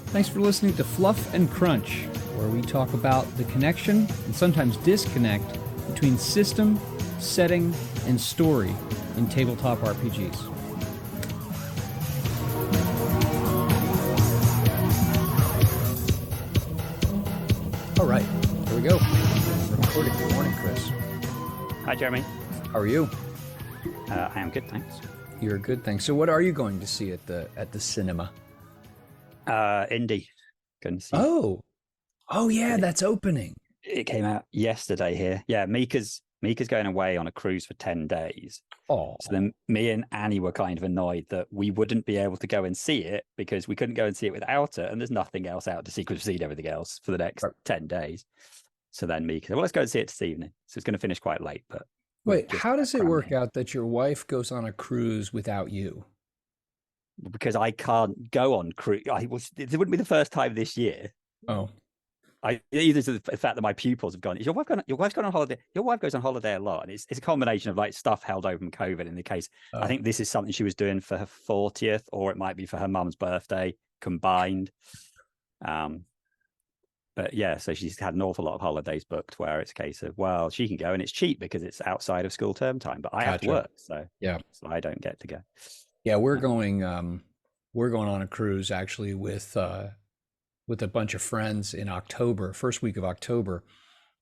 Thanks for listening to Fluff and Crunch, where we talk about the connection and sometimes disconnect between system, setting, and story in tabletop RPGs. All right, here we go. We're recording. Good morning, Chris. Hi, Jeremy. How are you? I am good, thanks. You're good, thanks. So what are you going to see at the cinema? Indie. Couldn't see. Oh yeah, that's opening. It came out yesterday here. Yeah, Mika's going away on a cruise for 10 days. Oh. So then me and Annie were kind of annoyed that we wouldn't be able to go and see it because we couldn't go and see it without her, and there's nothing else out to see because we've seen everything else for the next 10 days. So then Mika said, well, let's go and see it this evening. So it's going to finish quite late. But wait, how does it work out that your wife goes on a cruise without you? Because I can't go on cruise. It wouldn't be the first time this year. Oh. Either to the fact that my pupils have gone. Is your wife's gone on holiday? Your wife goes on holiday a lot, and it's a combination of like stuff held over from COVID. In the case, I think this is something she was doing for her 40th, or it might be for her mum's birthday combined. But yeah, so she's had an awful lot of holidays booked where it's a case of, well, she can go and it's cheap because it's outside of school term time, but I have to work, so I don't get to go. Yeah, we're going on a cruise actually with a bunch of friends in October, first week of October.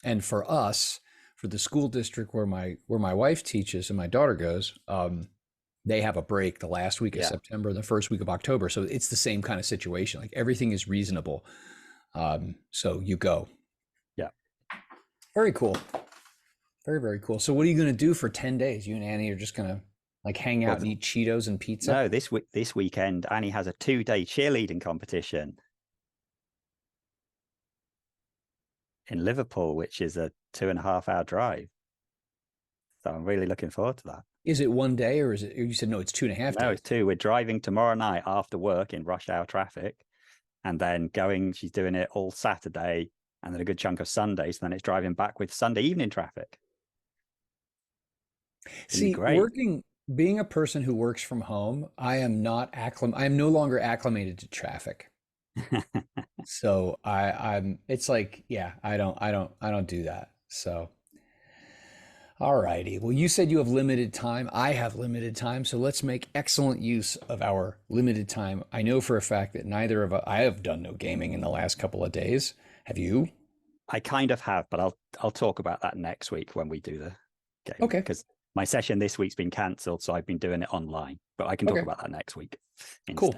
And for us, for the school district where my wife teaches and my daughter goes, they have a break the last week of September, the first week of October. So it's the same kind of situation. Like everything is reasonable. So you go. Yeah. Very cool. Very, very cool. So what are you going to do for 10 days? You and Annie are just going to like hang out and eat Cheetos and pizza? No, this weekend, Annie has a 2-day cheerleading competition in Liverpool, which is a 2.5-hour drive. So I'm really looking forward to that. Is it one day, or is it? You said no, it's 2.5 days. No, it's 2. We're driving tomorrow night after work in rush hour traffic, and then she's doing it all Saturday, and then a good chunk of Sunday. So then it's driving back with Sunday evening traffic. See, being a person who works from home, I am no longer acclimated to traffic. So it's like, yeah, I don't do that. So, all righty. Well, you said you have limited time. I have limited time. So let's make excellent use of our limited time. I know for a fact that neither of us, I have done no gaming in the last couple of days. Have you? I kind of have, but I'll talk about that next week when we do the game. Okay. Because my session this week's been cancelled, so I've been doing it online, but I can talk about that next week instead. Cool.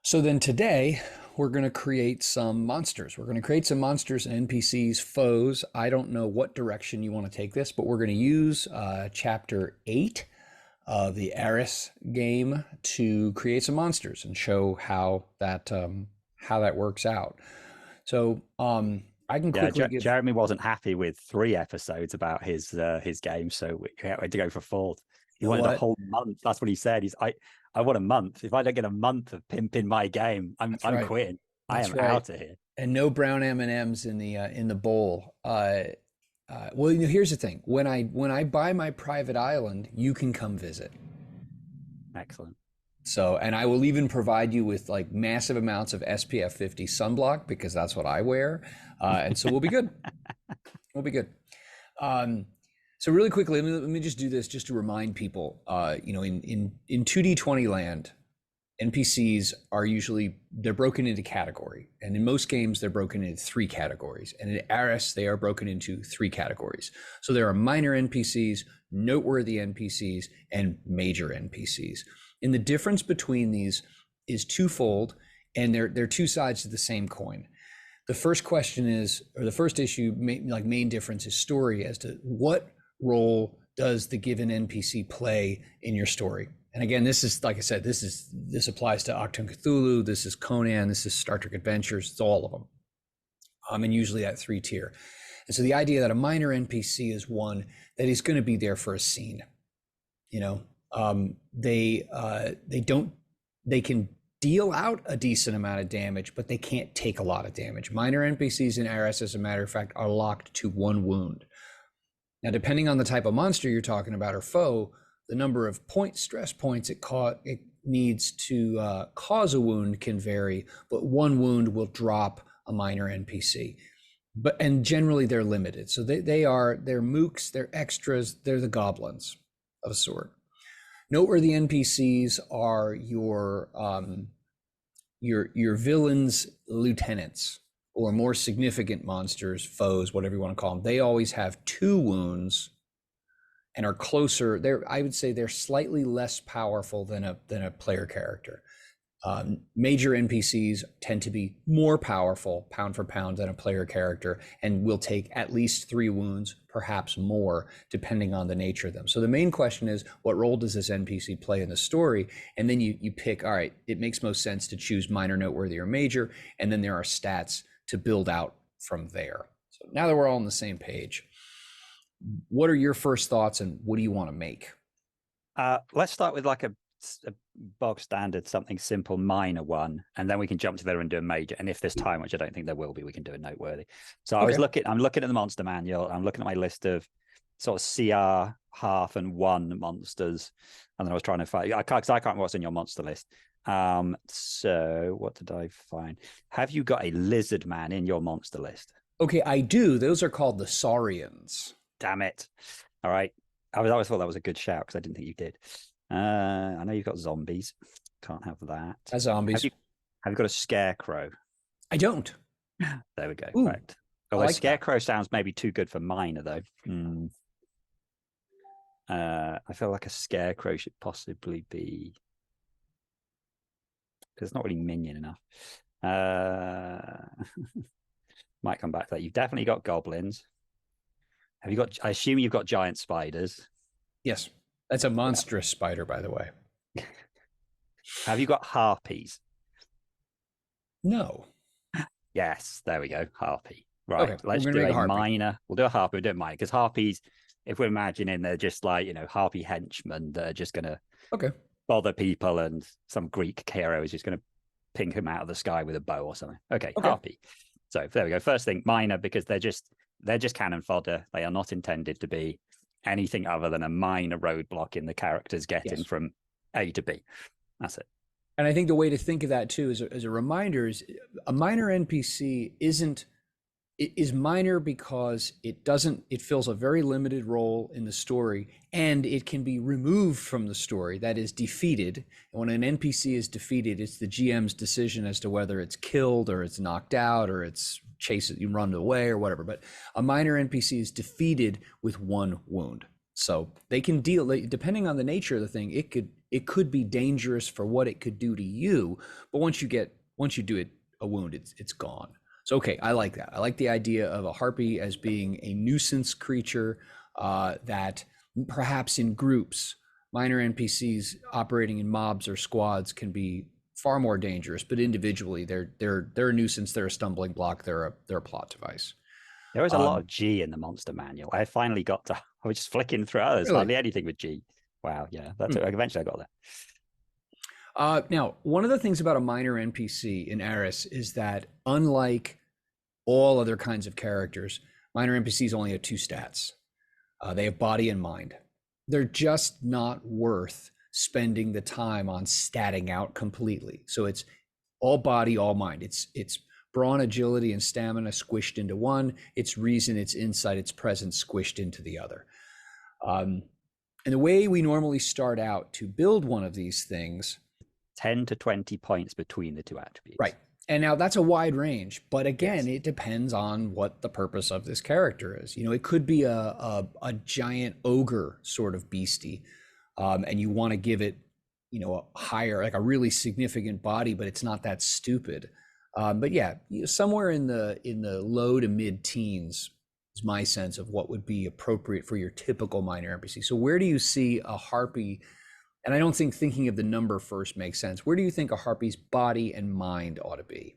So then today we're going to create some monsters. We're going to create some monsters, NPCs, foes. I don't know what direction you want to take this, but we're going to use chapter 8 of the Ahris game to create some monsters and show how that works out. So I can quickly Jeremy wasn't happy with 3 episodes about his game, so we had to go for 4th. He wanted a whole month. That's what he said. I want a month. If I don't get a month of pimping my game, I'm quitting. I am out of here. And no brown M&Ms in the bowl. Well, here's the thing. When I buy my private island, you can come visit. Excellent. So, and I will even provide you with like massive amounts of SPF 50 sunblock because that's what I wear. And so we'll be good. We'll be good. So really quickly, let me just do this just to remind people, in 2D20 land, NPCs are they're broken into category. And in most games, they're broken into 3 categories. And in Ahris, they are broken into 3 categories. So there are minor NPCs, noteworthy NPCs, and major NPCs. And the difference between these is twofold, and they're 2 sides to the same coin. The first question is, or the first issue, main difference is story as to what role does the given NPC play in your story. And again, this is, like I said, this applies to Achtung Cthulhu, this is Conan, this is Star Trek Adventures, it's all of them. And usually at 3 tier. And so the idea that a minor NPC is one that is going to be there for a scene. They can deal out a decent amount of damage, but they can't take a lot of damage. Minor NPCs in Ahris, as a matter of fact, are locked to 1 wound. Now, depending on the type of monster you're talking about or foe, the number of stress points it needs to cause a wound can vary, but one wound will drop a minor NPC. And generally they're limited. So they're mooks, they're extras, they're the goblins of a sort. Noteworthy NPCs are your villains' lieutenants, or more significant monsters, foes, whatever you want to call them. They always have 2 wounds and are closer. I would say they're slightly less powerful than a player character. Major NPCs tend to be more powerful, pound for pound, than a player character, and will take at least 3 wounds, perhaps more, depending on the nature of them. So the main question is, what role does this NPC play in the story? And then you pick, all right, it makes most sense to choose minor, noteworthy, or major, and then there are stats to build out from there. So now that we're all on the same page, what are your first thoughts, and what do you want to make? Let's start with like a bog standard, something simple, minor one, and then we can jump to there and do a major. And if there's time, which I don't think there will be, we can do a noteworthy. So I'm looking at the monster manual. I'm looking at my list of sort of CR half and 1 monsters, and then I was trying to find, because I can't remember what's in your monster list. So what did I find? Have you got a lizardman in your monster list? Okay, I do. Those are called the saurians. Damn it! All right, I always thought that was a good shout because I didn't think you did. I know you've got zombies. Can't have that. Zombies. Have you got a scarecrow? I don't. There we go. Ooh, Right. Although like scarecrow sounds maybe too good for minor though. I feel like a scarecrow should possibly be, because it's not really minion enough. Might come back to that. You've definitely got goblins. Have you got? I assume you've got giant spiders. Yes. That's a monstrous spider, by the way. Have you got harpies? No. Yes, there we go. Harpy. Right. Okay, Let's do a minor. We'll do a harpy. We'll do a minor, because harpies, if we're imagining, they're just like, harpy henchmen that are just going to bother people, and some Greek hero is just going to ping him out of the sky with a bow or something. Okay, harpy. So there we go. First thing, minor, because they're just cannon fodder. They are not intended to be anything other than a minor roadblock in the characters getting from A to B. That's it. And I think the way to think of that too, as a reminder, is a minor NPC is minor because it fills a very limited role in the story, and it can be removed from the story, that is defeated. And when an NPC is defeated, it's the GM's decision as to whether it's killed or it's knocked out or it's you run away or whatever. But a minor NPC is defeated with 1 wound. So they can deal, depending on the nature of the thing, it could be dangerous for what it could do to you, but once you do it a wound, it's gone. So okay, I like that. I like the idea of a harpy as being a nuisance creature that perhaps in groups, minor NPCs operating in mobs or squads can be far more dangerous, but individually they're a nuisance, they're a stumbling block, they're a plot device. There was a lot of G in the monster manual. I finally got to, I was just flicking through others, hardly anything with G. Wow, yeah, that's it. Eventually I got there. Now, one of the things about a minor NPC in Ahris is that, unlike all other kinds of characters, minor NPCs only have 2 stats. They have body and mind. They're just not worth spending the time on statting out completely. So it's all body, all mind. It's brawn, agility, and stamina squished into one. It's reason, it's insight, it's presence squished into the other. And the way we normally start out to build one of these things, 10 to 20 points between the 2 attributes. Right. And now that's a wide range, but again, it depends on what the purpose of this character is. It could be a giant ogre sort of beastie, and you want to give it, a higher, like a really significant body, but it's not that stupid. But yeah, somewhere in the low to mid teens is my sense of what would be appropriate for your typical minor NPC. So where do you see a harpy? And I don't think thinking of the number first makes sense. Where do you think a harpy's body and mind ought to be?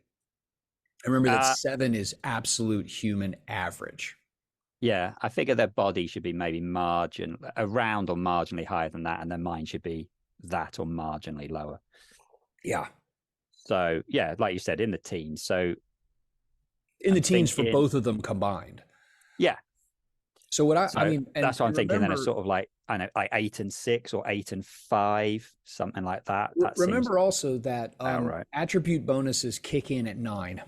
I remember that 7 is absolute human average. Yeah, I figure their body should be maybe around or marginally higher than that, and their mind should be that or marginally lower. Yeah. So yeah, like you said, in the teens. So in the teens for both of them combined. Yeah. So what I So mean, that's what I'm and thinking. Then a remember, sort of like, I know, like 8 and 6 or 8 and 5, something like that. That seems remember also that about right. attribute bonuses kick in at 9.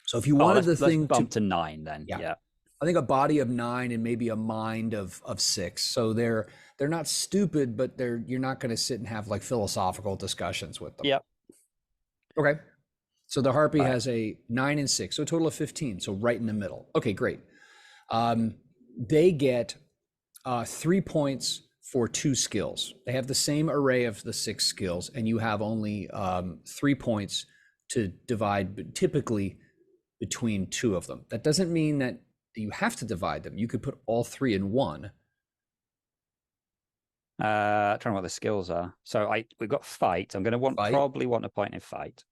So if you Oh, wanted the let's thing to, bump to 9 then. yeah, Yeah. I think a body of 9 and maybe a mind of 6. So they're not stupid, but you're not going to sit and have like philosophical discussions with them. Yep. Okay. So the Harpy Right. has a 9 and 6, so a total of 15. So right in the middle. Okay, great. They get 3 points for 2 skills. They have the same array of the 6 skills, and you have only 3 points to divide typically between 2 of them. That doesn't mean that you have to divide them. You could put all 3 in one. Trying to what the skills are. So we've got fight. I'm going to Fight, probably want a point in fight.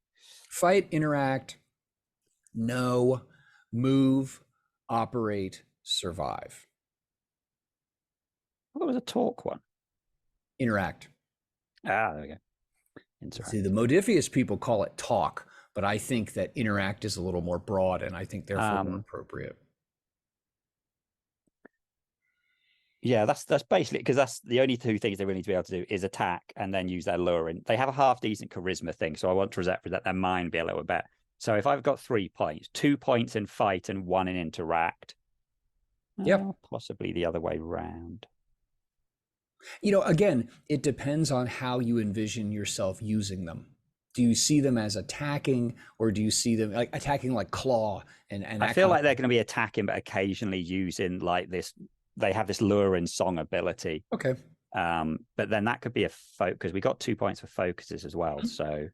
fight, interact, know, move, operate, survive. What was a talk one? Interact. Ah, there we go. Interact. See, the Modifius people call it talk, but I think that interact is a little more broad, and I think therefore more appropriate. Yeah, that's basically because that's the only 2 things they really need to be able to do is attack and then use their luring. They have a half decent charisma thing, so I want to represent their mind be a little bit better. So if I've got 3 points, 2 points in fight and 1 in interact, possibly the other way round. Again, it depends on how you envision yourself using them. Do you see them as attacking, or do you see them like attacking like claw and I feel like they're going to be attacking, but occasionally using like this. They have this luring song ability. Okay. But then that could be a focus because we got 2 points for focuses as well. So,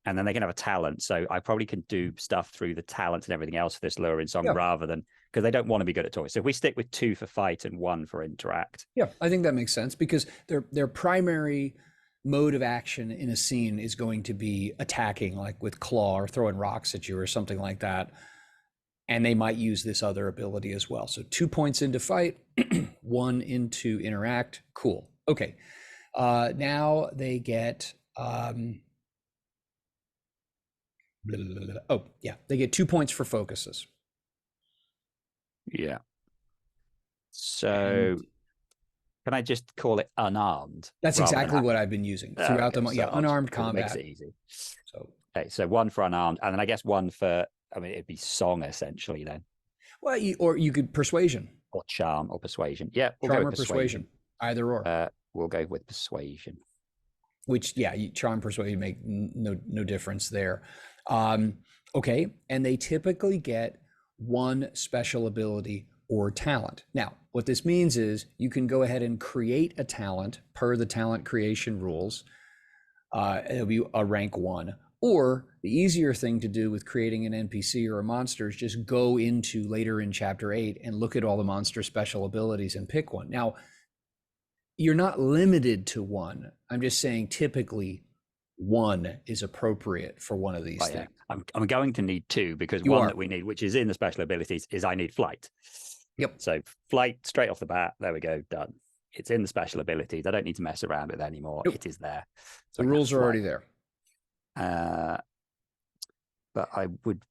and then they can have a talent. So I probably can do stuff through the talents and everything else for this luring song rather than because they don't want to be good at toys. So if we stick with 2 for fight and 1 for interact. Yeah, I think that makes sense because their primary mode of action in a scene is going to be attacking, like with claw or throwing rocks at you or something like that. And they might use this other ability as well. So 2 points into fight, 1 into interact. Cool. Okay. Now they get they get 2 points for focuses. Yeah. So can I just call it unarmed? That's exactly what I've been using throughout the month. Yeah, unarmed combat. Makes it easy. So okay, so 1 for unarmed, and then I guess 1 for. I mean, it'd be song essentially then. Well, or you could persuasion or charm or persuasion. Yeah, we'll charm go with or persuasion. Either or. We'll go with persuasion. Which, charm, persuasion make no difference there. Okay, and they typically get 1 special ability or talent. Now, what this means is you can go ahead and create a talent per the talent creation rules. It'll be a rank 1. Or the easier thing to do with creating an NPC or a monster is just go into later in chapter 8 and look at all the monster special abilities and pick one. Now, you're not limited to 1. I'm just saying typically 1 is appropriate for one of these things. Yeah. I'm going to need 2 because one that we need, which is in the special abilities, is I need flight. Yep. So flight straight off the bat. There we go. Done. It's in the special abilities. I don't need to mess around with it anymore. Nope. It is there. So the rules are already there. But I would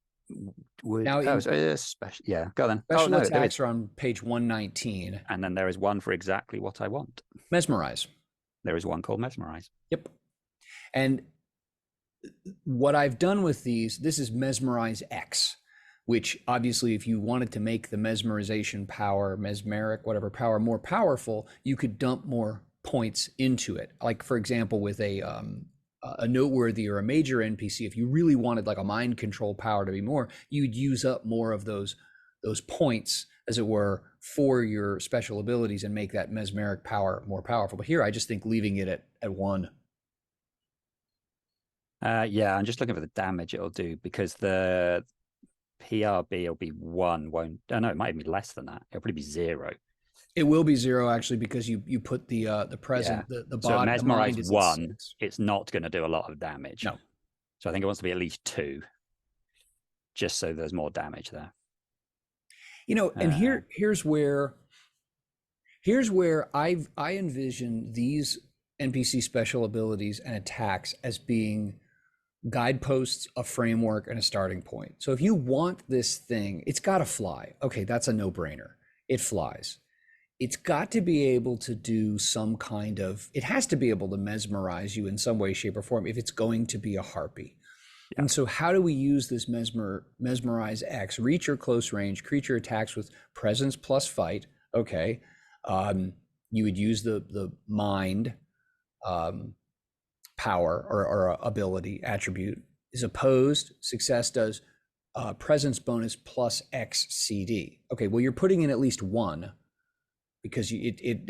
now special. Yeah, go then. Special attacks are on page 119, and then there is 1 for exactly what I want. Mesmerize. There is 1 called mesmerize. Yep. And what I've done with these, this is mesmerize X, which obviously, if you wanted to make the mesmerization power, mesmeric, whatever power, more powerful, you could dump more points into it. Like for example, with a noteworthy or a major NPC, if you really wanted like a mind control power to be more, you'd use up more of those points, as it were, for your special abilities and make that mesmeric power more powerful. But here, I just think leaving it at 1. Yeah, I'm just looking for the damage it'll do because the PRB will be 1. Won't? Oh no, it might even be less than that. It'll probably be 0. It will be 0 actually because you put the present the body. So mesmerize 1. It's not going to do a lot of damage. No. So I think it wants to be at least 2, just so there's more damage there. And here's where I envision these NPC special abilities and attacks as being guideposts, a framework, and a starting point. So if you want this thing, it's got to fly. Okay, that's a no-brainer. it flies. It's got to be able to do some kind of, it has to be able to mesmerize you in some way, shape, or form if it's going to be a harpy. Yeah. And so how do we use this mesmerize X? Reach or close range, creature attacks with presence plus fight. Okay. You would use the mind power or ability attribute. Is opposed, success does presence bonus plus X CD. Okay, well, you're putting in at least one because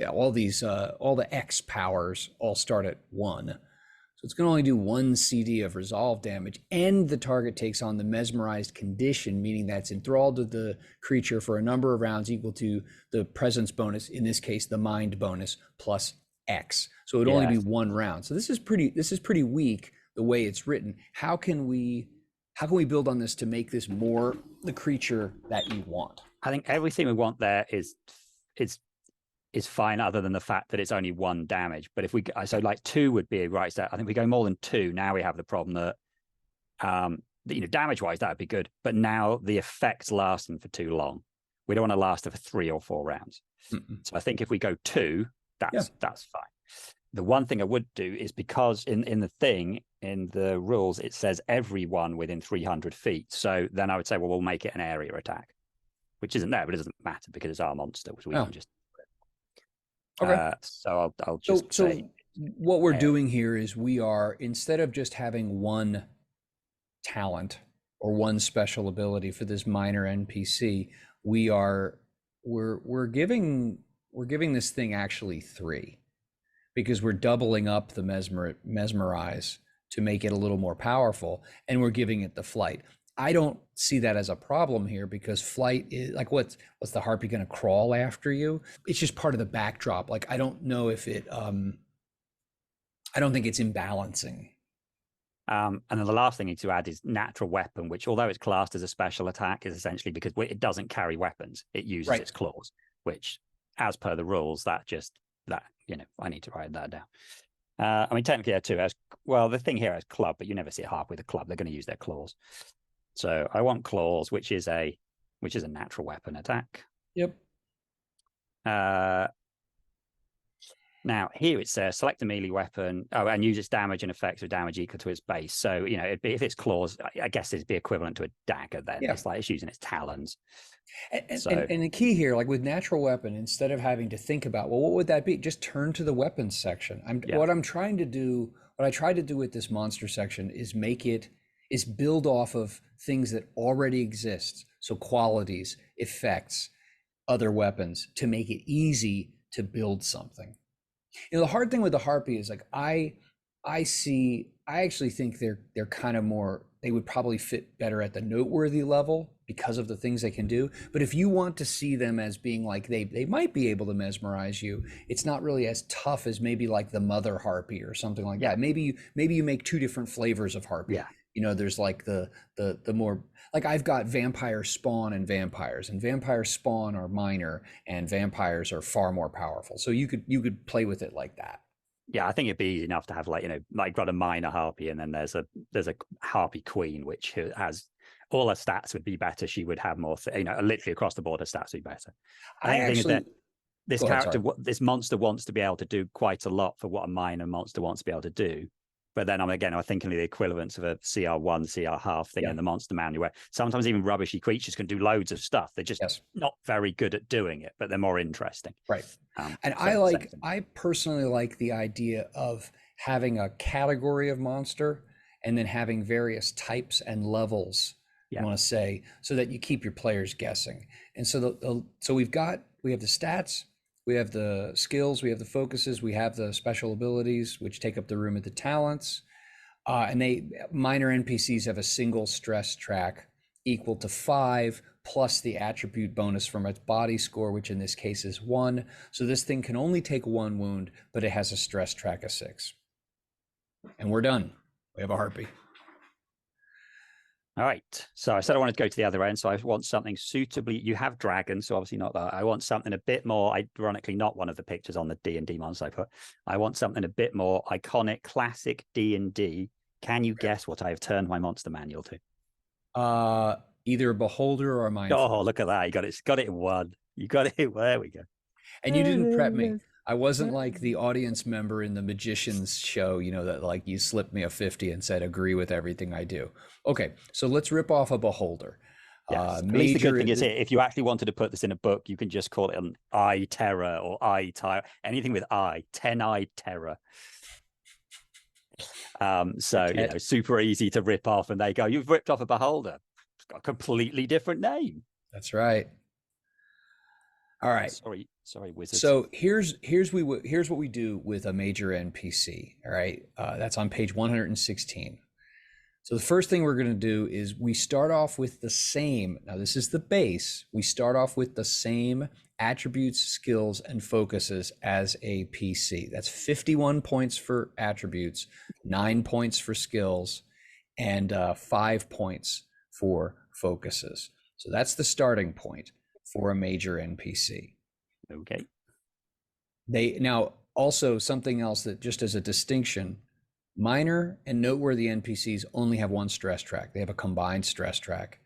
all the X powers all start at one. So it's going to only do one CD of resolve damage, and the target takes on the mesmerized condition, meaning that's enthralled to the creature for a number of rounds equal to the presence bonus, in this case, the mind bonus plus X. So it would only be one round. So this is pretty weak the way it's written. How can we build on this to make this more the creature that you want? I think everything we want there is fine, other than the fact that it's only one damage. But if we, so like 2 would be a right step. I think we go more than 2. Now we have the problem that, damage wise, that would be good. But now the effect's lasting for too long. We don't want to last it for 3 or 4 rounds. So I think if we go 2, that's fine. The one thing I would do is, because in the rules, it says everyone within 300 feet. So then I would say, well, we'll make it an area attack, which isn't there, but it doesn't matter because it's our monster, which we can just. Okay. So I'll just say what we're doing here is we are, instead of just having one talent or one special ability for this minor NPC, we're giving this thing actually 3, because we're doubling up the mesmerize to make it a little more powerful, and we're giving it the flight. I don't see that as a problem here, because flight is like, what's the harpy going to crawl after you? It's just part of the backdrop. Like, I don't know if it, I don't think it's imbalancing. And then the last thing I need to add is natural weapon, which, although it's classed as a special attack, is essentially because it doesn't carry weapons. It uses its claws, which, as per the rules, I need to write that down. I mean, technically, too, as well, the thing here is club, but you never see a harp with a club. They're going to use their claws. So I want claws, which is a natural weapon attack. Yep. Now here it says select a melee weapon, and use its damage and effects with damage equal to its base. So if it's claws, I guess it'd be equivalent to a dagger. Then it's like it's using its talons. And the key here, like with natural weapon, instead of having to think about, well, what would that be? Just turn to the weapons section. What I tried to do with this monster section is build off of things that already exist. So qualities, effects, other weapons, to make it easy to build something. The hard thing with the harpy is, like, I actually think they're kind of more, they would probably fit better at the noteworthy level because of the things they can do. But if you want to see them as being like, they might be able to mesmerize you, it's not really as tough as maybe like the mother harpy or something like that. Maybe you make 2 different flavors of harpy. There's like the more, like, I've got vampire spawn and vampire spawn are minor and vampires are far more powerful. So you could play with it like that. Yeah, I think it'd be easy enough to have, like got a minor harpy, and then there's a harpy queen, which has all her stats would be better. She would have more, literally across the board, her stats would be better. This monster wants to be able to do quite a lot for what a minor monster wants to be able to do. But then I'm thinking of the equivalents of a CR1, CR half thing in the monster manual, where sometimes even rubbishy creatures can do loads of stuff. They're just not very good at doing it, but they're more interesting. Right. And I personally like the idea of having a category of monster and then having various types and levels, you want to say, so that you keep your players guessing. And so we have the stats, we have the skills, we have the focuses, we have the special abilities, which take up the room at the talents. And minor NPCs have a single stress track equal to 5 plus the attribute bonus from its body score, which in this case is 1. So this thing can only take 1 wound, but it has a stress track of 6. And we're done. We have a harpy. All right. So I said I wanted to go to the other end. So I want something suitably. You have dragons, so obviously not that. I want something a bit more, ironically, not one of the pictures on the D&D monster I put. I want something a bit more iconic, classic D&D. Can you guess what I have turned my monster manual to? Either a beholder or a mindful. Oh, look at that! You got it in one. You got it. There we go. And you didn't prep me. I wasn't like the audience member in the magician's show, that like you slipped me a 50 and said, agree with everything I do. Okay, so let's rip off a beholder. Yes. At least the good thing is, if you actually wanted to put this in a book, you can just call it an eye terror or eye tire, anything with eye, 10-eyed terror. So super easy to rip off, and they go, you've ripped off a beholder. It's got a completely different name. That's right. All right. Sorry, wizards. So here's what we do with a major NPC. All right, that's on page 116. So the first thing we're going to do is we start off with the same. Now this is the base. We start off with the same attributes, skills, and focuses as a PC. That's 51 points for attributes, 9 points for skills, and 5 points for focuses. So that's the starting point for a major NPC. Okay. Now also something else that just as a distinction, minor and noteworthy NPCs only have one stress track. They have a combined stress track.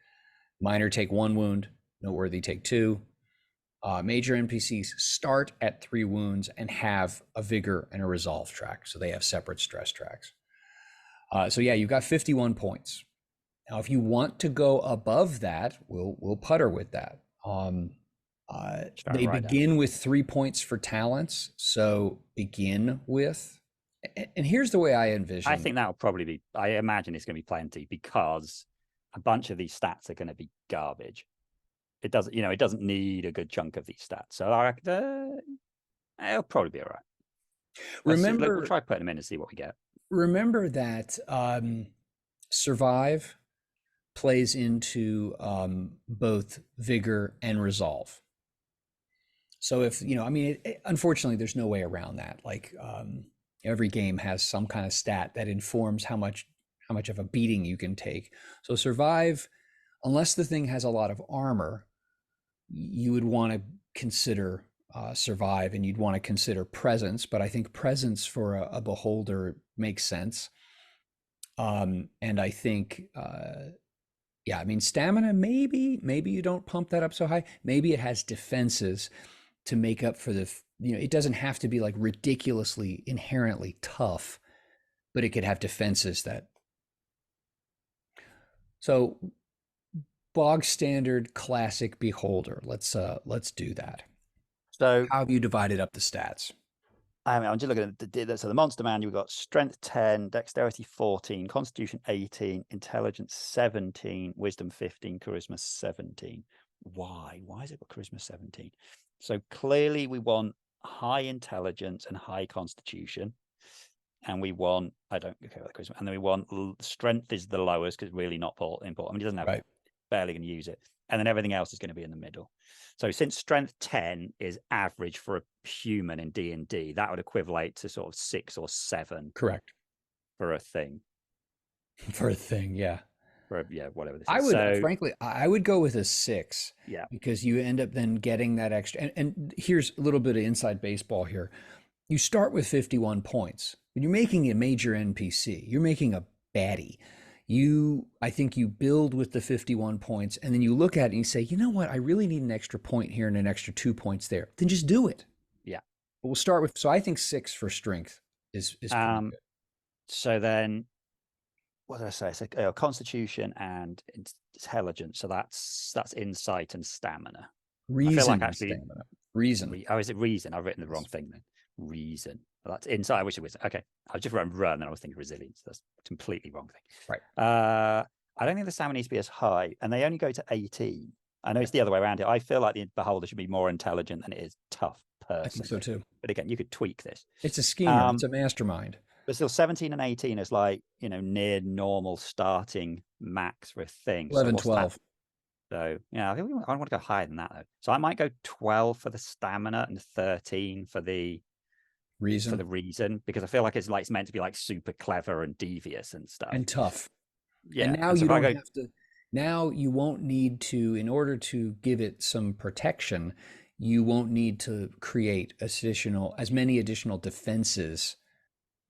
Minor take 1 wound, noteworthy take 2. Major NPCs start at 3 wounds and have a vigor and a resolve track. So they have separate stress tracks. So yeah, you've got 51 points. Now, if you want to go above that, we'll putter with that. They begin with 3 points for talents. So begin with, and here's the way I envision. I think that'll probably be, I imagine it's going to be plenty, because a bunch of these stats are going to be garbage. It doesn't need a good chunk of these stats. So I reckon it'll probably be all right. We'll try putting them in and see what we get. Remember that survive plays into both vigor and resolve. So if, unfortunately, there's no way around that. Like every game has some kind of stat that informs how much of a beating you can take. So survive, unless the thing has a lot of armor, you would want to consider survive, and you'd want to consider presence. But I think presence for a beholder makes sense. And I think, stamina, maybe you don't pump that up so high. Maybe it has defenses to make up for it doesn't have to be like ridiculously inherently tough, but it could have defenses that. So bog standard classic beholder. Let's do that. So how have you divided up the stats? I'm just looking at the monster man. You've got strength 10, dexterity 14, constitution 18, intelligence 17, wisdom 15, charisma 17. Why has it got charisma 17? So clearly we want high intelligence and high constitution, and we want, I don't care about the charisma, and then we want strength is the lowest because it's really not important. I mean, he doesn't have barely going to use it, and then everything else is going to be in the middle. So since strength 10 is average for a human in D&D, that would equivalent to sort of 6 or 7. Correct. For a thing. Yeah. Whatever this is. Frankly, I would go with a 6. Yeah. Because you end up then getting that extra. And here's a little bit of inside baseball here. You start with 51 points. When you're making a major NPC, you're making a baddie. I think you build with the 51 points, and then you look at it and you say, you know what? I really need an extra point here and an extra 2 points there. Then just do it. Yeah. But we'll start with, so I think 6 for strength is pretty good. So then, what did I say? It's like constitution and intelligence. So that's insight and stamina. Reason. I feel like actually stamina. Reason. Oh, is it reason? I've written the wrong thing then. Reason. Well, that's insight. I wish it was. Okay. I just wrote run and I was thinking resilience. That's a completely wrong thing. Right. I don't think the stamina needs to be as high, and they only go to 18. I know it's the other way around. I feel like the beholder should be more intelligent than it is tough person. I think so too. But again, you could tweak this. It's a schemer. It's a mastermind. But still, 17 and 18 is like, near normal starting max for a thing. 11, 12. So, I think I want to go higher than that, though. So I might go 12 for the stamina and 13 for the reason, because I feel like it's meant to be like super clever and devious and stuff. And tough. Yeah. And now you don't have to, now you won't need to, in order to give it some protection, you won't need to create as many additional defenses,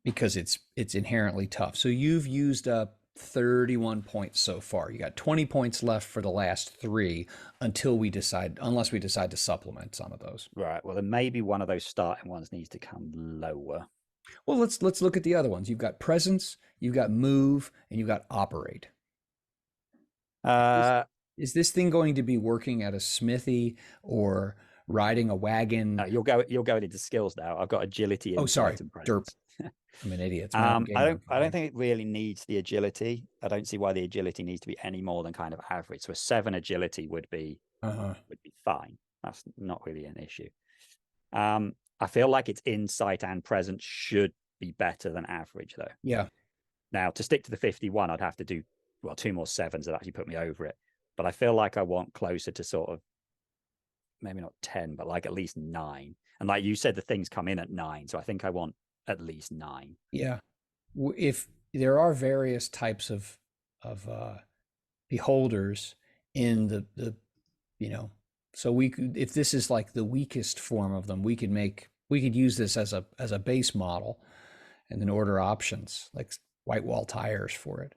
because it's inherently tough. So you've used up 31 points so far. You got 20 points left for the last three until we decide, unless we decide to supplement some of those. Right. Well, then maybe one of those starting ones needs to come lower. Well, let's look at the other ones. You've got presence, you've got move, and you've got operate. Is, Uh, is this thing going to be working at a smithy or riding a wagon? no, you're going into skills now. I've got agility, Oh, sorry, insight, and derp. presence. I'm an idiot. It's my own game. I don't think it really needs the agility. I don't see why the agility needs to be any more than kind of average. So a 7 agility would be fine. That's not really an issue. I feel like its insight and presence should be better than average, though. Yeah. Now, to stick to the 51, I'd have to do, well, 2 more 7s that actually put me over it. But I feel like I want closer to sort of, maybe not 10, but like at least 9. And like you said, the things come in at 9. So I think I want at least 9. Yeah. If there are various types of beholders in the so we could, if this is like the weakest form of them, we could use this as a base model and then order options like white wall tires for it.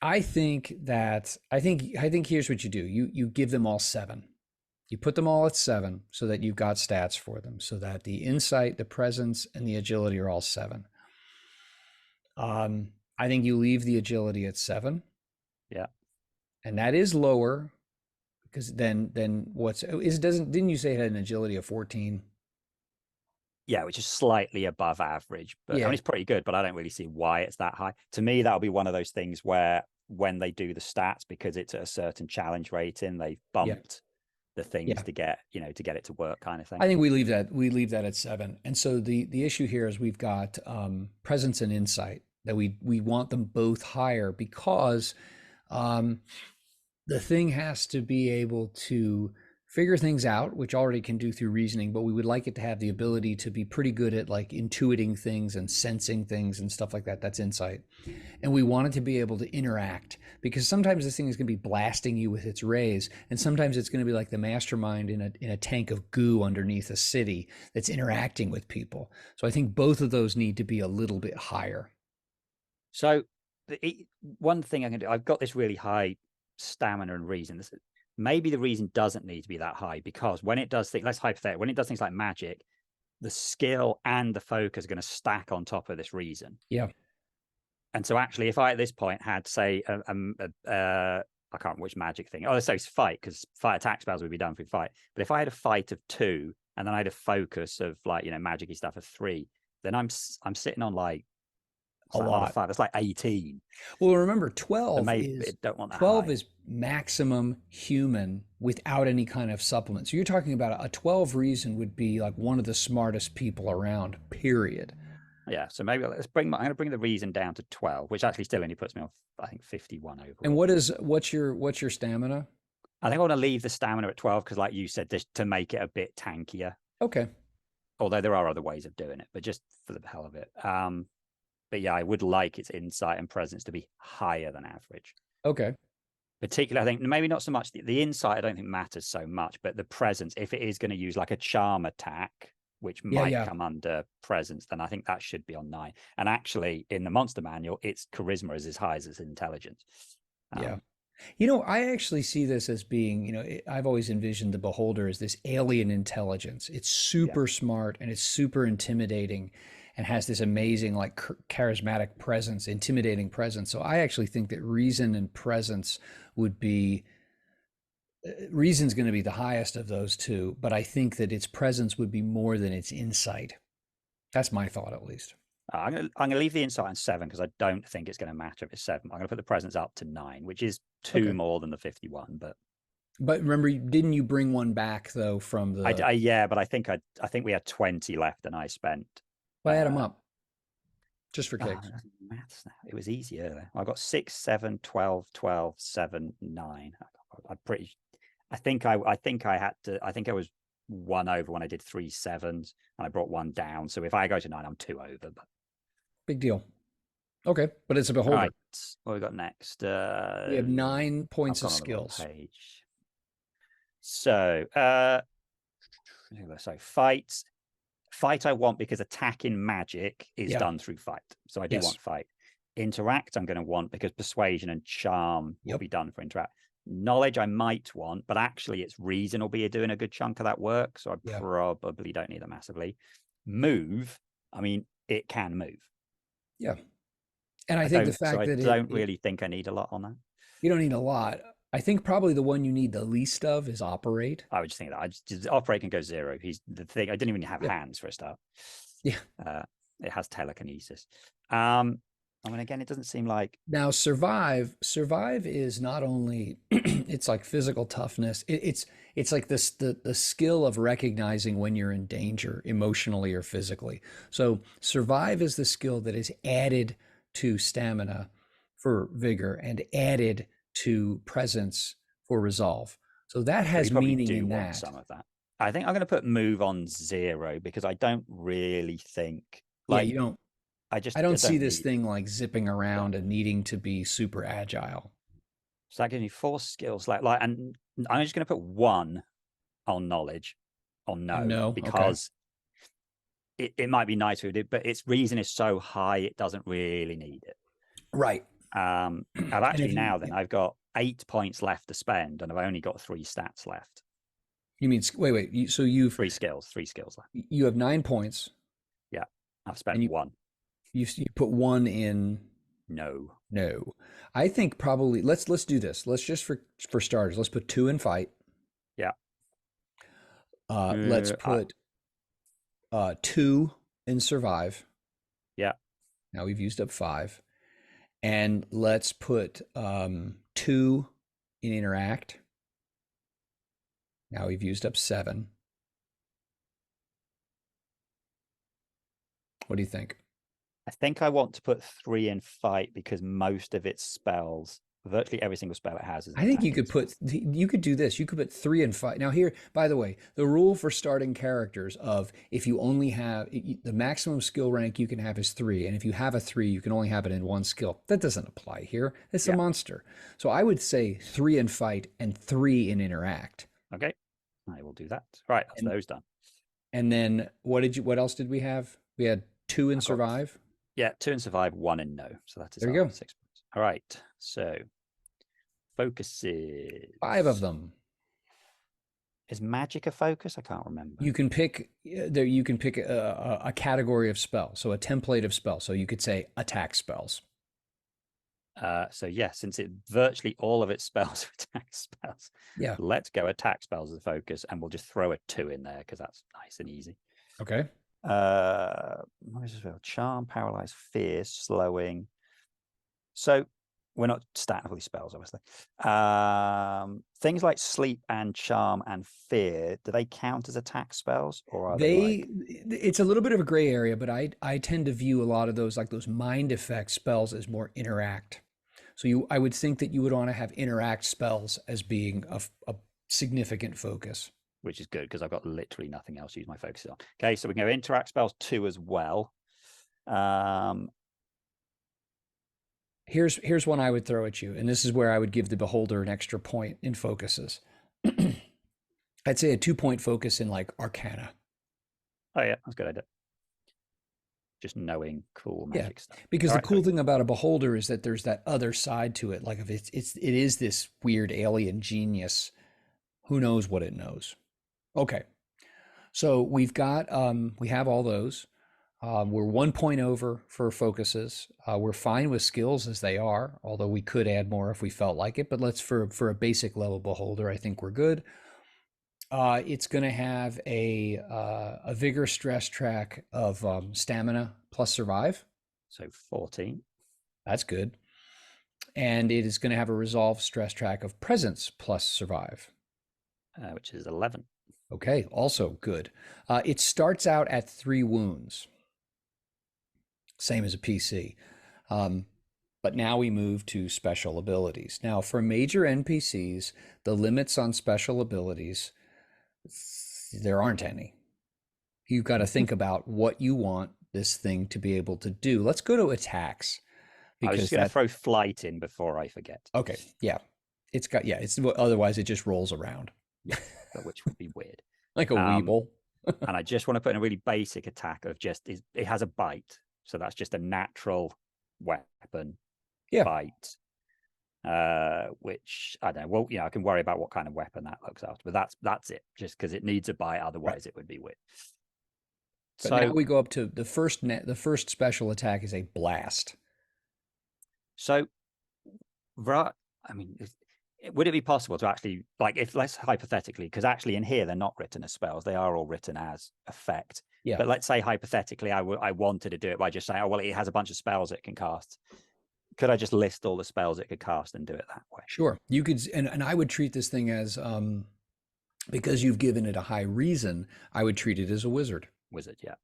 I think here's what you do. You give them all 7. You put them all at 7 so that you've got stats for them, so that the insight, the presence, and the agility are all 7. I think you leave the agility at 7. Yeah. And that is lower because then didn't you say it had an agility of 14? Yeah, which is slightly above average, but Yeah. I mean, it's pretty good, but I don't really see why it's that high. To me, that'll be one of those things where when they do the stats, because it's at a certain challenge rating, they've bumped the things to get it to work, kind of thing. I think we leave that at 7. And so the issue here is we've got presence and insight that we want them both higher because the thing has to be able to figure things out, which already can do through reasoning, but we would like it to have the ability to be pretty good at like intuiting things and sensing things and stuff like that. That's insight. And we want it to be able to interact because sometimes this thing is going to be blasting you with its rays, and sometimes it's going to be like the mastermind in a tank of goo underneath a city that's interacting with people. So I think both of those need to be a little bit higher. So one thing I can do, I've got this really high stamina and reason. Maybe the reason doesn't need to be that high because when it does things, let's hypothetical, when it does things like magic, the skill and the focus are going to stack on top of this reason. Yeah. And so actually, if I at this point had, say, I can't remember which magic thing. Oh, let's say it's fight, because fight attack spells would be done through fight. But if I had a fight of 2 and then I had a focus of like, magic-y stuff of 3, then I'm sitting on like a lot. 5. That's like 18. Well, remember 12 is maximum human without any kind of supplement. So you're talking about a 12 reason would be like one of the smartest people around, period. Yeah, so maybe I'm going to bring the reason down to 12, which actually still only puts me on, I think, 51 overall. And what's your stamina? I think I want to leave the stamina at 12 because, like you said, to make it a bit tankier. Okay. Although there are other ways of doing it, but just for the hell of it. But yeah, I would like its insight and presence to be higher than average. Okay. Particularly, I think maybe not so much the insight, I don't think matters so much, but the presence, if it is going to use like a charm attack, which might come under presence, then I think that should be on 9. And actually, in the monster manual, its charisma is as high as its intelligence. Yeah. I actually see this as being, I've always envisioned the beholder as this alien intelligence. It's super smart and it's super intimidating and has this amazing, like charismatic presence, intimidating presence. So I actually think that reason and presence would be, reason's going to be the highest of those two, but I think that its presence would be more than its insight. That's my thought, at least. I'm going to leave the insight on 7 because I don't think it's going to matter if it's 7. I'm going to put the presence up to 9, which is 2 more than the 51. But remember, didn't you bring one back though from the? Yeah, but I think we had 20 left, and I spent. Well, add them up, just for kicks. Maths now. It was easier. I got 6, 7, 12, 12, 7, 9. I think I was 1 over when I did 3 7s, and I brought 1 down. So if I go to 9, I'm 2 over. But big deal. Okay, but it's a beholder. Right. What we got next? We have 9 points of skills. Page. So, fight I want because attacking magic is done through fight. So I do want fight. Interact I'm going to want because persuasion and charm will Yep. be done for interact. Knowledge I might want, but actually it's reason will be doing a good chunk of that work, so I Yeah. probably don't need that massively. Move, I mean, it can move. Yeah. And I think the fact that don't really think I need a lot on that. You don't need a lot. I think probably the one you need the least of is operate. I would just think that operate can go 0. He's the thing. I didn't even have hands for a start. Yeah. It has telekinesis. I mean, again, it doesn't seem like now survive is not only it's like physical toughness. It's like this the skill of recognizing when you're in danger emotionally or physically. So survive is the skill that is added to stamina for vigor and added to presence for resolve. So that has meaning in that. Some of that. I think I'm going to put move on 0 because I don't really think like you don't. I don't see this thing like zipping around and needing to be super agile. So that gives me 4 skills. And I'm just going to put 1 on knowledge, on no, because it might be nice with it, but its reason is so high it doesn't really need it. Right. I've actually I've got 8 points left to spend, and I've only got 3 stats left. You mean wait? So you've 3 skills left. You have 9 points. Yeah, I've spent 1. You put 1 in no. I think probably let's do this. Let's just for starters, let's put 2 in fight. Yeah. Let's put 2 in survive. Yeah. Now we've used up 5. And let's put 2 in interact. Now we've used up 7. What do you think? I think I want to put 3 in fight because most of its spells, virtually every single spell it has, is. I think you could do this. You could put 3 in fight. Now here, by the way, the rule for starting characters of if you only have the maximum skill rank you can have is 3, and if you have a 3, you can only have it in 1 skill. That doesn't apply here. It's a monster. So I would say 3 in fight and 3 in interact. Okay, I will do that. Right, that's those done. And then what else did we have? We had 2 in survive. 2 in survive, 1 in no. So that is there you go. 6 points. All right. So focuses. 5 of them. Is magic a focus? I can't remember. You can pick a category of spell, so a template of spell. So you could say attack spells. Since virtually all of its spells are attack spells. Yeah. Let's go attack spells as a focus, and we'll just throw a 2 in there because that's nice and easy. Okay. Charm, paralyze, fear, slowing. So we're not statically spells, obviously. Things like sleep and charm and fear, do they count as attack spells, or are they? It's a little bit of a gray area, but I tend to view a lot of those like those mind effect spells as more interact. So I would think that you would want to have interact spells as being a significant focus. Which is good because I've got literally nothing else to use my focus on. Okay, so we can go interact spells 2 as well. Here's one I would throw at you, and this is where I would give the beholder an extra point in focuses. I'd say a 2-point focus in like Arcana. Oh yeah, that's a good idea. Just knowing cool magic stuff. Because the cool thing about a beholder is that there's that other side to it. Like if it is this weird alien genius, who knows what it knows. Okay, so we've got we have all those. We're 1 point over for focuses. We're fine with skills as they are, although we could add more if we felt like it. But let's for a basic level beholder, I think we're good. It's going to have a vigor stress track of stamina plus survive. So 14. That's good. And it is going to have a resolve stress track of presence plus survive. Which is 11. Okay, also good. It starts out at 3 wounds. Same as a PC. But now we move to special abilities. Now, for major NPCs, the limits on special abilities, there aren't any. You've got to think about what you want this thing to be able to do. Let's go to attacks. I was just going to throw flight in before I forget. Okay, yeah. Otherwise it just rolls around. Yeah, which would be weird. Like a weeble. And I just want to put in a really basic attack of it has a bite. So that's just a natural weapon, Yeah. bite, which I don't know. Well, I can worry about what kind of weapon that looks after, but that's it. Just because it needs a bite, otherwise it would be weird. But now So, we go up to the first special attack is a blast. so, I mean, would it be possible to actually, like, if let's hypothetically, because actually in here they're not written as spells, they are all written as effect. Yeah. But let's say hypothetically, I wanted to do it by just saying, oh well, it has a bunch of spells it can cast. Could I just list all the spells it could cast and do it that way? Sure. You could, and I would treat this thing as, because you've given it a high reason, I would treat it as a wizard. Wizard, yeah.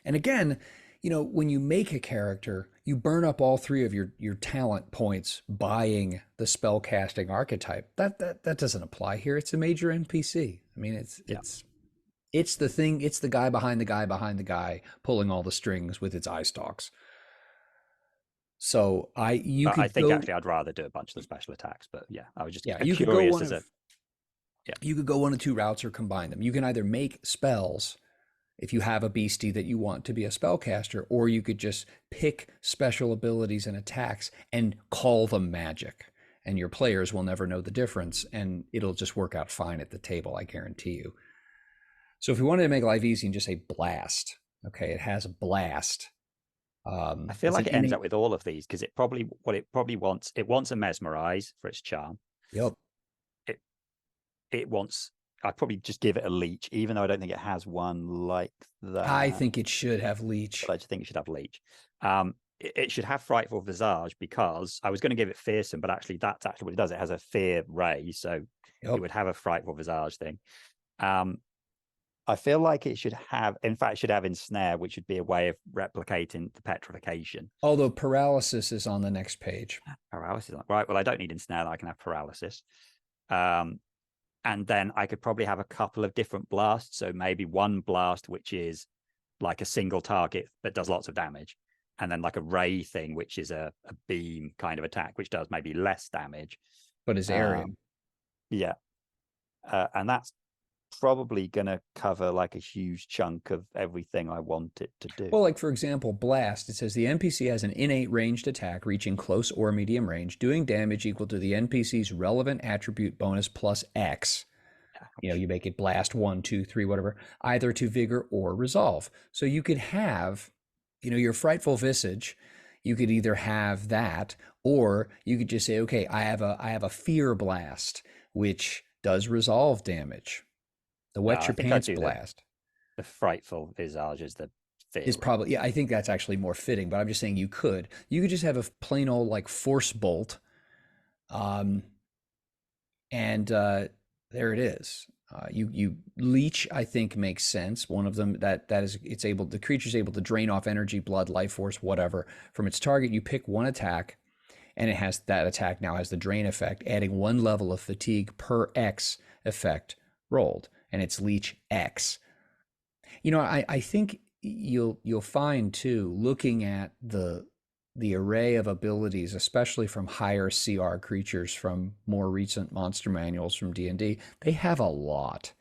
And again, when you make a character, you burn up all three of your talent points buying the spell casting archetype. That doesn't apply here. It's a major NPC. I mean, it's the thing. It's the guy behind the guy behind the guy pulling all the strings with its eye stalks. So I think actually I'd rather do a bunch of the special attacks, but yeah, I was just you could go curious you could go one of two routes or combine them. You can either make spells if you have a beastie that you want to be a spellcaster, or you could just pick special abilities and attacks and call them magic. And your players will never know the difference, and it'll just work out fine at the table, I guarantee you. So if we wanted to make life easy and just say blast, okay, it has a blast. I feel like it ends up with all of these because it probably wants a mesmerize for its charm. Yep. It wants. I'd probably just give it a leech, even though I don't think it has one like that. I think it should have leech. But I just think it should have leech. It should have frightful visage because I was going to give it fearsome, but actually that's actually what it does. It has a fear ray, so it would have a frightful visage thing. I feel like it should have, in fact, it should have ensnare, which would be a way of replicating the petrification. Although paralysis is on the next page. Paralysis, right? Well, I don't need ensnare. I can have paralysis. And then I could probably have a couple of different blasts. So maybe one blast, which is like a single target, but does lots of damage. And then like a ray thing, which is a beam kind of attack, which does maybe less damage. But is area. Yeah. And that's probably going to cover like a huge chunk of everything I want it to do. Well, like for example, blast, it says the NPC has an innate ranged attack reaching close or medium range, doing damage equal to the NPC's relevant attribute bonus plus X. You make it blast 1, 2, 3, whatever, either to vigor or resolve. So you could have, your frightful visage. You could either have that, or you could just say, okay, I have a fear blast, which does resolve damage. The wet your pants blast. The frightful visage is the fear. Is probably, yeah, I think that's actually more fitting, but I'm just saying you could just have a plain old like force bolt. There it is. You leech, I think, makes sense. One of them the creature's able to drain off energy, blood, life force, whatever from its target. You pick one attack, and that attack now has the drain effect, adding 1 level of fatigue per X effect rolled, and it's leech X. I think you'll find too, looking at the array of abilities, especially from higher CR creatures from more recent monster manuals from D&D, they have a lot.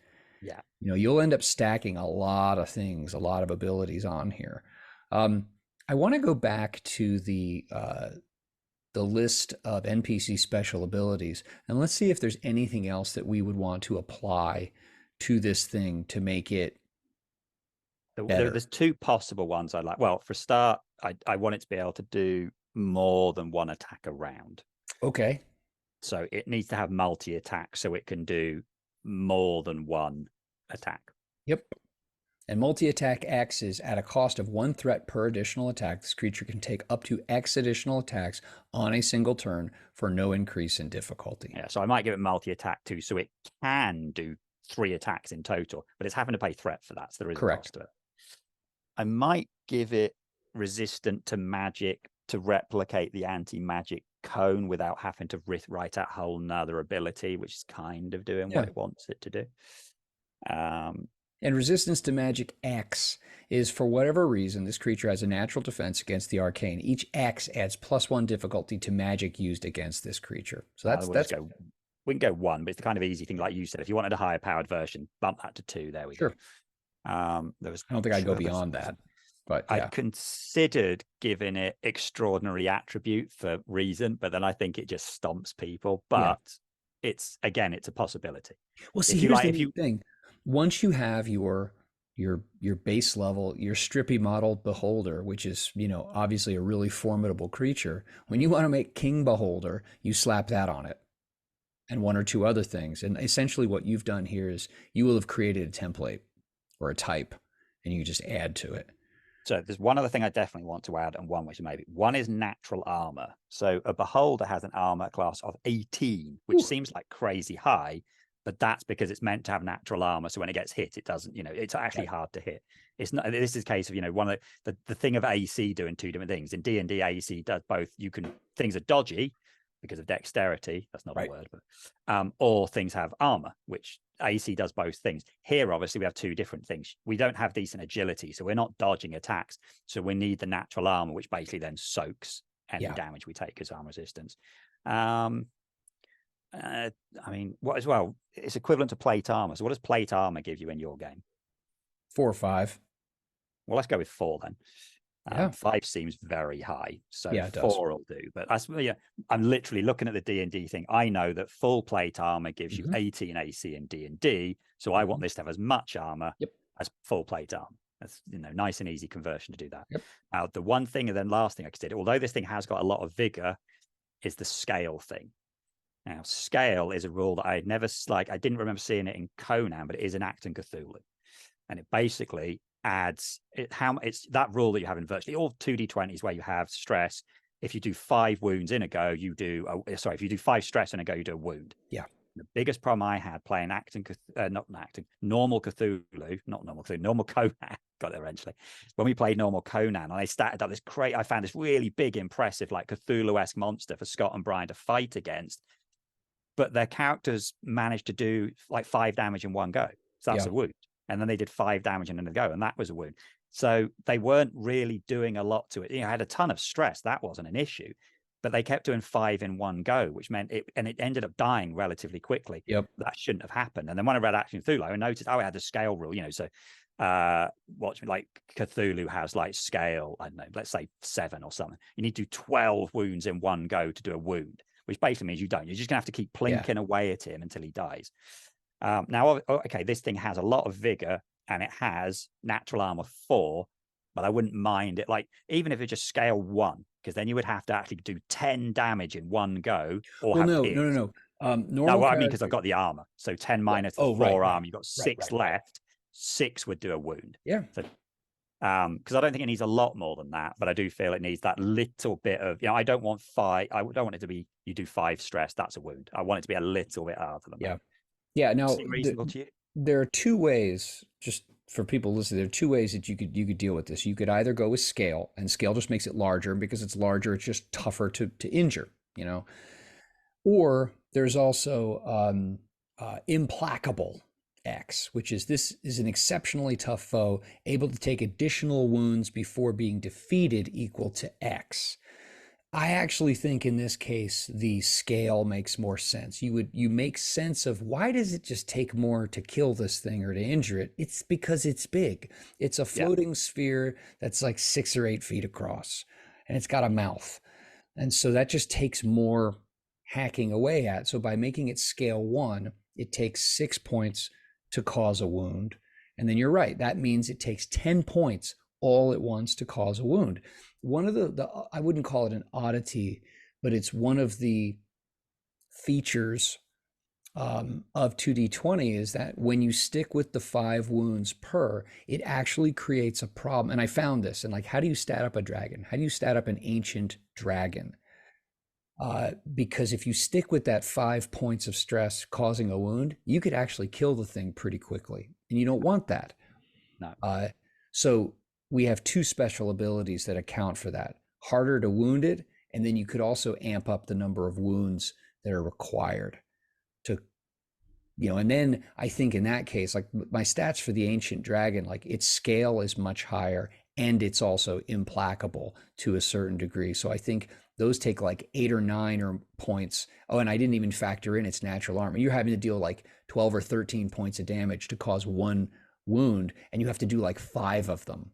Yeah. You'll end up stacking a lot of things, a lot of abilities on here. I want to go back to the list of NPC special abilities, and let's see if there's anything else that we would want to apply to this thing to make it better. There's 2 possible ones I like. Well, for a start, I want it to be able to do more than one attack a round. Okay. So it needs to have multi-attack so it can do more than one attack. Yep. And multi-attack X is at a cost of 1 threat per additional attack. This creature can take up to X additional attacks on a single turn for no increase in difficulty. Yeah, so I might give it multi-attack too, so it can do 3 attacks in total, but it's having to pay threat for that, so there is a cost to it. I might give it resistant to magic to replicate the anti-magic cone without having to write out a whole nother ability, which is kind of doing what it wants it to do. And resistance to magic X is, for whatever reason, this creature has a natural defense against the arcane. Each X adds +1 difficulty to magic used against this creature. So we can go 1, but it's the kind of easy thing, like you said. If you wanted a higher powered version, bump that to 2. There we go. I don't think I'd go beyond that. But yeah, I'd considered giving it extraordinary attribute for reason, but then I think it just stomps people. yeah. But it's a possibility. Well, see, If you here's like, the if neat you thing. Once you have your base level, your strippy model beholder, which is, obviously a really formidable creature, when you want to make king beholder, you slap that on it and one or two other things. And essentially what you've done here is you will have created a template or a type and you just add to it. So there's one other thing I definitely want to add, and one which maybe one is natural armor. So a beholder has an armor class of 18, which Ooh. seems like crazy high, but that's because it's meant to have natural armor. So when it gets hit, it doesn't, it's actually hard to hit. It's not, this is a case of, one of the thing of AC doing two different things. In D&D, AC does both. Things are dodgy because of dexterity. That's not a word, but or things have armor, which AC does both things. Here, obviously, we have two different things. We don't have decent agility, so we're not dodging attacks. So we need the natural armor, which basically then soaks any damage we take as armor resistance. I mean, what as well? It's equivalent to plate armor. So what does plate armor give you in your game? 4 or 5. Well, let's go with 4 then. Yeah. 5 seems very high, so Yeah, it does. 4 will do. But I'm literally looking at the D&D thing. I know that full plate armor gives you 18 AC in D&D, so I want this to have as much armor as full plate armor. That's nice and easy conversion to do that. Now, the one thing and then last thing I consider, although this thing has got a lot of vigor, is the scale thing. Now, scale is a rule that I didn't remember seeing it in Conan, but it is in Act and Cthulhu, and it basically adds it's that rule that you have in virtually all 2d20s where you have stress. If you do 5 wounds in a go, if you do 5 stress in a go, you do a wound. Yeah. The biggest problem I had playing normal Cthulhu, normal Conan, got it eventually. When we played normal Conan, and I started up I found this really big, impressive, like Cthulhu-esque monster for Scott and Brian to fight against, but their characters managed to do like 5 damage in one go. So that's a wound. And then they did 5 damage in a go, and that was a wound. So they weren't really doing a lot to it. I had a ton of stress. That wasn't an issue. But they kept doing 5 in one go, which meant it ended up dying relatively quickly. That shouldn't have happened. And then when I read Action Cthulhu, I noticed, it had the scale rule, so like Cthulhu has like scale, I don't know, let's say 7 or something. You need to do 12 wounds in one go to do a wound, which basically means you don't. You're just gonna have to keep plinking away at him until he dies. Now, okay, this thing has a lot of vigor and it has natural armor 4, but I wouldn't mind it. Like, even if it just scale 1, because then you would have to actually do 10 damage in one go. Or no. normal. Well, I mean, because I've got the armor, so 10 minus the 4 armor, you've got 6 left. 6 would do a wound. Yeah. So, because I don't think it needs a lot more than that, but I do feel it needs that little bit of, I don't want 5. I don't want it to be you do 5 stress, that's a wound. I want it to be a little bit harder than that. Yeah. Now, seem reasonable to you? There are 2 ways, just for people listening, there are 2 ways that you could deal with this. You could either go with scale, and scale just makes it larger, and because it's larger, it's just tougher to injure, Or there's also implacable X, which is this is an exceptionally tough foe, able to take additional wounds before being defeated, equal to X. I actually think in this case, the scale makes more sense. You make sense of why does it just take more to kill this thing or to injure it? It's because it's big. It's a floating sphere that's like 6 or 8 feet across, and it's got a mouth. And so that just takes more hacking away at. So by making it scale 1, it takes 6 points to cause a wound. And then you're right. That means it takes 10 points all at once to cause a wound. One of the I wouldn't call it an oddity, but it's one of the features of 2d20 is that when you stick with the 5 wounds per, it actually creates a problem. And I found this, and like, how do you stat up a dragon? How do you stat up an ancient dragon? Because if you stick with that 5 points of stress causing a wound, you could actually kill the thing pretty quickly, and you don't want that. No. So we have 2 special abilities that account for that. Harder to wound it, and then you could also amp up the number of wounds that are required to, and then I think in that case, like my stats for the ancient dragon, like its scale is much higher and it's also implacable to a certain degree. So I think those take like 8 or 9 or points. Oh, and I didn't even factor in its natural armor. You're having to deal like 12 or 13 points of damage to cause 1 wound, and you have to do like 5 of them.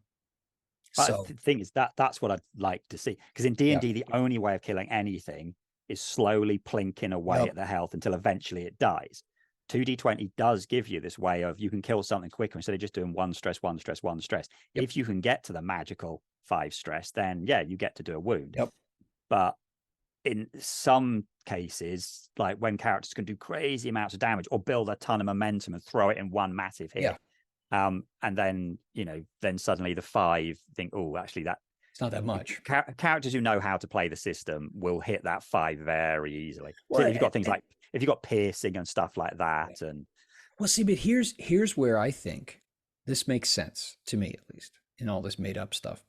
But So the thing is that's what I'd like to see, because in D&D, the only way of killing anything is slowly plinking away at the health until eventually it dies. 2d20 does give you this way of you can kill something quicker instead of just doing 1 stress, 1 stress, 1 stress. If you can get to the magical 5 stress, then you get to do a wound. But in some cases, like when characters can do crazy amounts of damage or build a ton of momentum and throw it in one massive hit, and then then suddenly the 5 think, oh, actually it's not that much. Characters who know how to play the system will hit that 5 very easily. So if you've got things like, if you've got piercing and stuff like that, and see, but here's where I think this makes sense to me, at least, in all this made up stuff.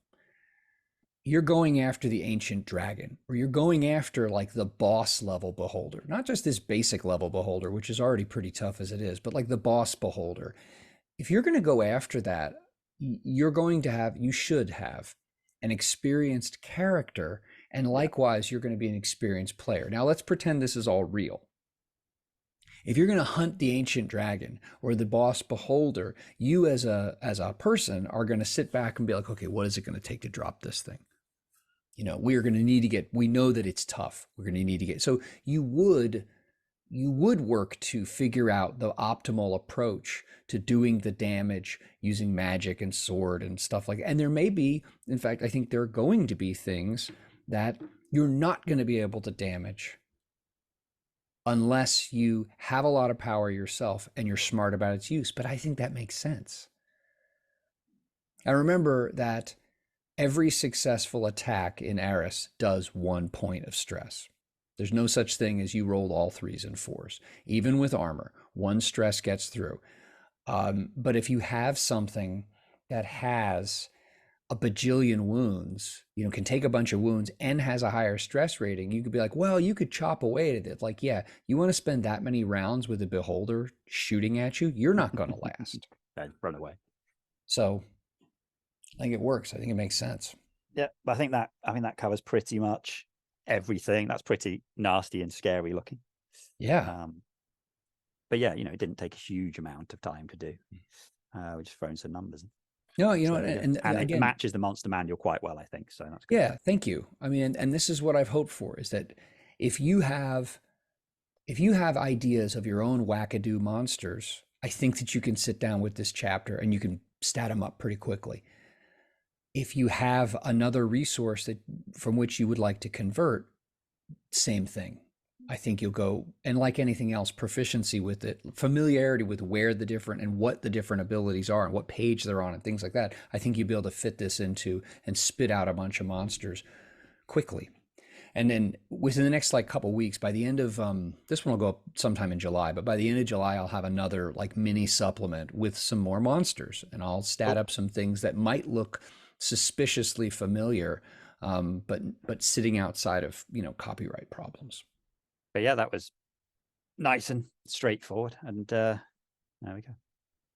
You're going after the ancient dragon, or you're going after like the boss level beholder, not just this basic level beholder, which is already pretty tough as it is, but like the boss beholder. If you're going to go after that, you should have an experienced character, and likewise, you're going to be an experienced player. Now let's pretend this is all real. If you're going to hunt the ancient dragon or the boss beholder, you as a person are going to sit back and be like, okay, what is it going to take to drop this thing? We are going to need to get, we know that it's tough. We're going to need to get, so you would work to figure out the optimal approach to doing the damage using magic and sword and stuff like that. And there may be, in fact, I think there are going to be things that you're not going to be able to damage unless you have a lot of power yourself and you're smart about its use. But I think that makes sense. I remember that every successful attack in Ahris does 1 point of stress. There's no such thing as you rolled all 3s and 4s. Even with armor, 1 stress gets through. But if you have something that has a bajillion wounds, can take a bunch of wounds and has a higher stress rating, you could be like, well, you could chop away at it. Like, you want to spend that many rounds with a beholder shooting at you? You're not going to last. Run away. So I think it works. I think it makes sense. Yeah, but I think that covers pretty much everything. That's pretty nasty and scary looking. Yeah. But it didn't take a huge amount of time to do. We just thrown some numbers in. No, and again, it matches the monster manual quite well, I think. So that's good. Yeah, thank you. I mean, and this is what I've hoped for, is that if you have ideas of your own wackadoo monsters, I think that you can sit down with this chapter and you can stat them up pretty quickly. If you have another resource from which you would like to convert, same thing. I think you'll go, and like anything else, proficiency with it, familiarity with where the different and what the different abilities are and what page they're on and things like that. I think you'll be able to fit this into and spit out a bunch of monsters quickly. And then within the next couple of weeks, by the end of this one will go up sometime in July, but by the end of July, I'll have another mini supplement with some more monsters, and I'll stat up some things that might look suspiciously familiar, but sitting outside of copyright problems. But yeah, that was nice and straightforward, and there we go,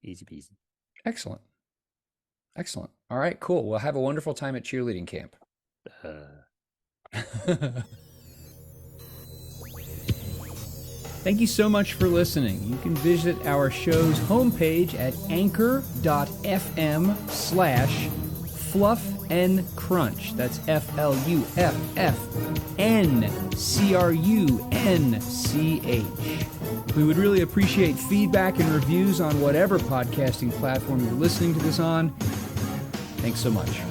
easy peasy. Excellent. All right, cool. Well, have a wonderful time at cheerleading camp. Thank you so much for listening. You can visit our show's homepage at anchor.fm/Fluff and Crunch. That's FLUFFNCRUNCH. We would really appreciate feedback and reviews on whatever podcasting platform you're listening to this on. Thanks so much.